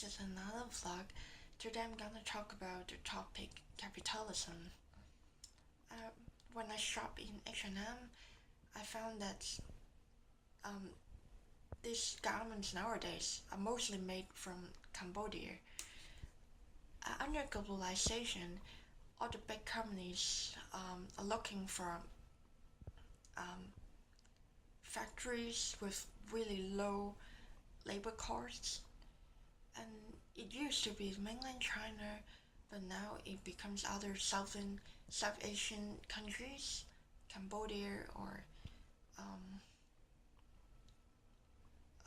this is another vlog. Today I'm gonna talk about the topic capitalism. Uh, when I shop in H&M, I found that um, these garments nowadays are mostly made from Cambodia. Under globalization, all the big companies are looking for um, factories with really low labor costs, and it used to be mainland China, but now it becomes other South Asian countries, Cambodia um,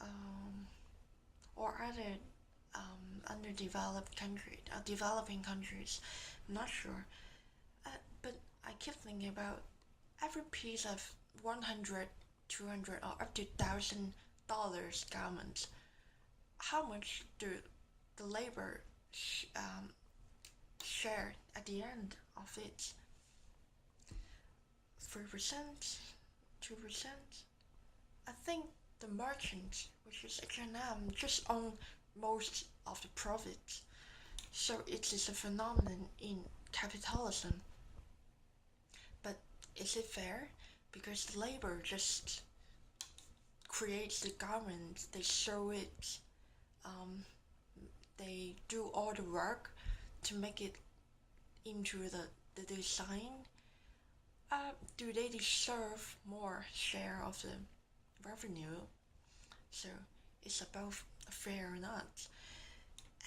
um, or other underdeveloped countries, developing countries. I'm not sure, but I keep thinking about every piece of 100, 200, or up to $1,000 garments. How much do the labor share at the end of it? 3%, 2%? I think the merchant, which is H&M, just own most of the profits. So it is a phenomenon in capitalism. But is it fair? Because the labor just creates the garment, they sew it, um, they do all the work to make it into the design. Do they deserve more share of the revenue? So it's about fair or not.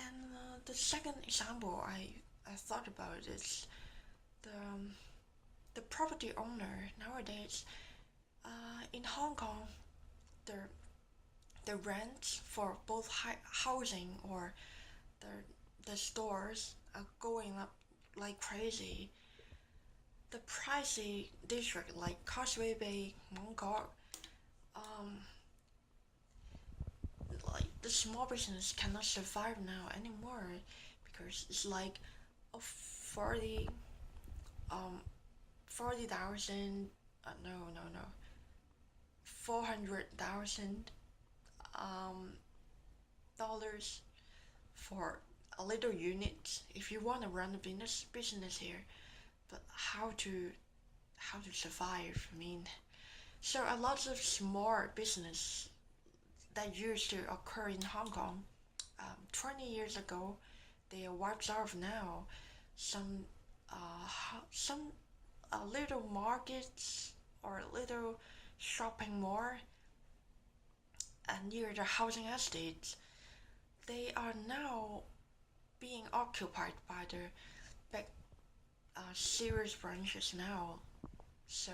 And the second example I thought about is the property owner nowadays. In Hong Kong, the the rent for both housing or the stores are going up like crazy. The pricey district like Causeway Bay, Mong Kok, um, like the small business cannot survive now anymore because it's like a 40 um 40,000 no 400,000 um dollars for a little unit if you want to run a business here. But how to survive? I mean, so a lot of small business that used to occur in Hong Kong 20 years ago, they are wiped off now. Some some little markets or little shopping mall near the housing estates, they are now being occupied by the big serious branches now. So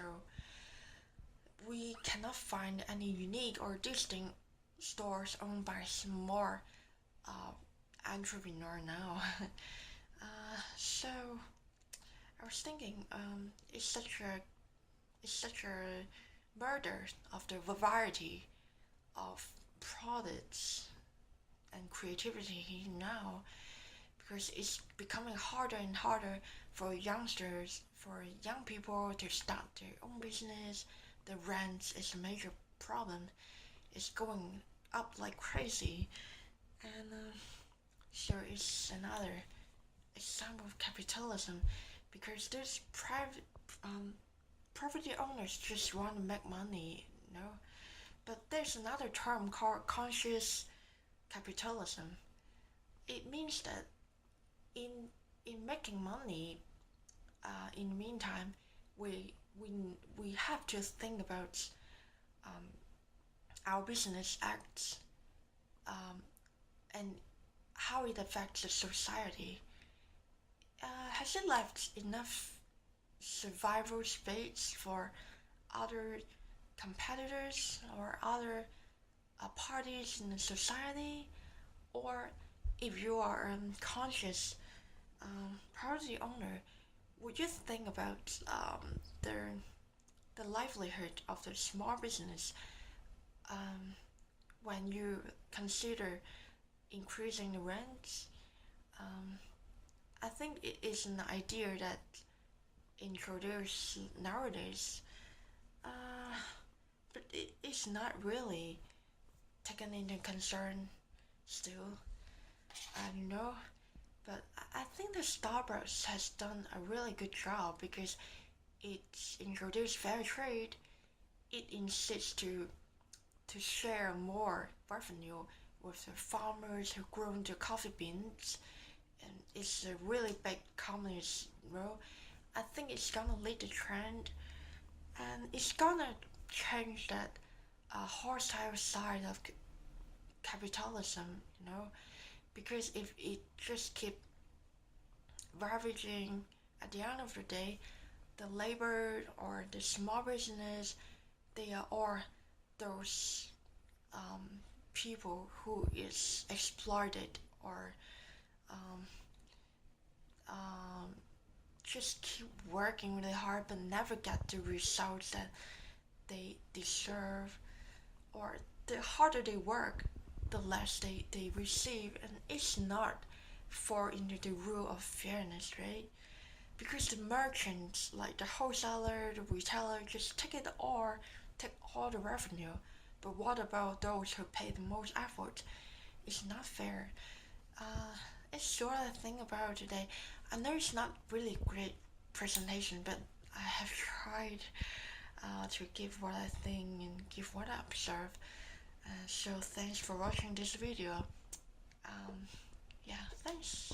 we cannot find any unique or distinct stores owned by small uh, entrepreneur now. So I was thinking, it's such a murder of the variety of products and creativity now, because it's becoming harder and harder for youngsters, for young people to start their own business. The rent is a major problem. It's going up like crazy, and so it's another example of capitalism, because those private property owners just want to make money, you know. But there's another term called conscious capitalism. It means that in in making money, in the meantime, we we we have to think about um, our business acts, um, and how it affects the society. Has it left enough survival space for other competitors or other parties in the society? Or if you are a conscious property owner, would you think about the livelihood of the small business um, when you consider increasing the rents? Um, I think it is an idea that introduced nowadays, uh, but it is not really taken into concern still. and but I think the Starbucks has done a really good job because it's introduced fair trade. It insists to share more revenue with the farmers who grow the coffee beans, and it's a really big communist role. I think it's gonna lead the trend, and it's gonna change that hostile side of capitalism, because if it just keep ravaging, at the end of the day, the labor or the small business, they are all those um, people who is exploited or um, um, just keep working really hard but never get the results that they deserve, or the harder they work, the less they receive, and it's not fall into the rule of fairness, right? Because the merchants, like the wholesaler, the retailer, just take all the revenue. But what about those who pay the most effort? It's not fair. Uh, it's sort of thing about today. I know it's not really great presentation, but I have tried to give what I think and give what I observe. So thanks for watching this video. Um, yeah, thanks.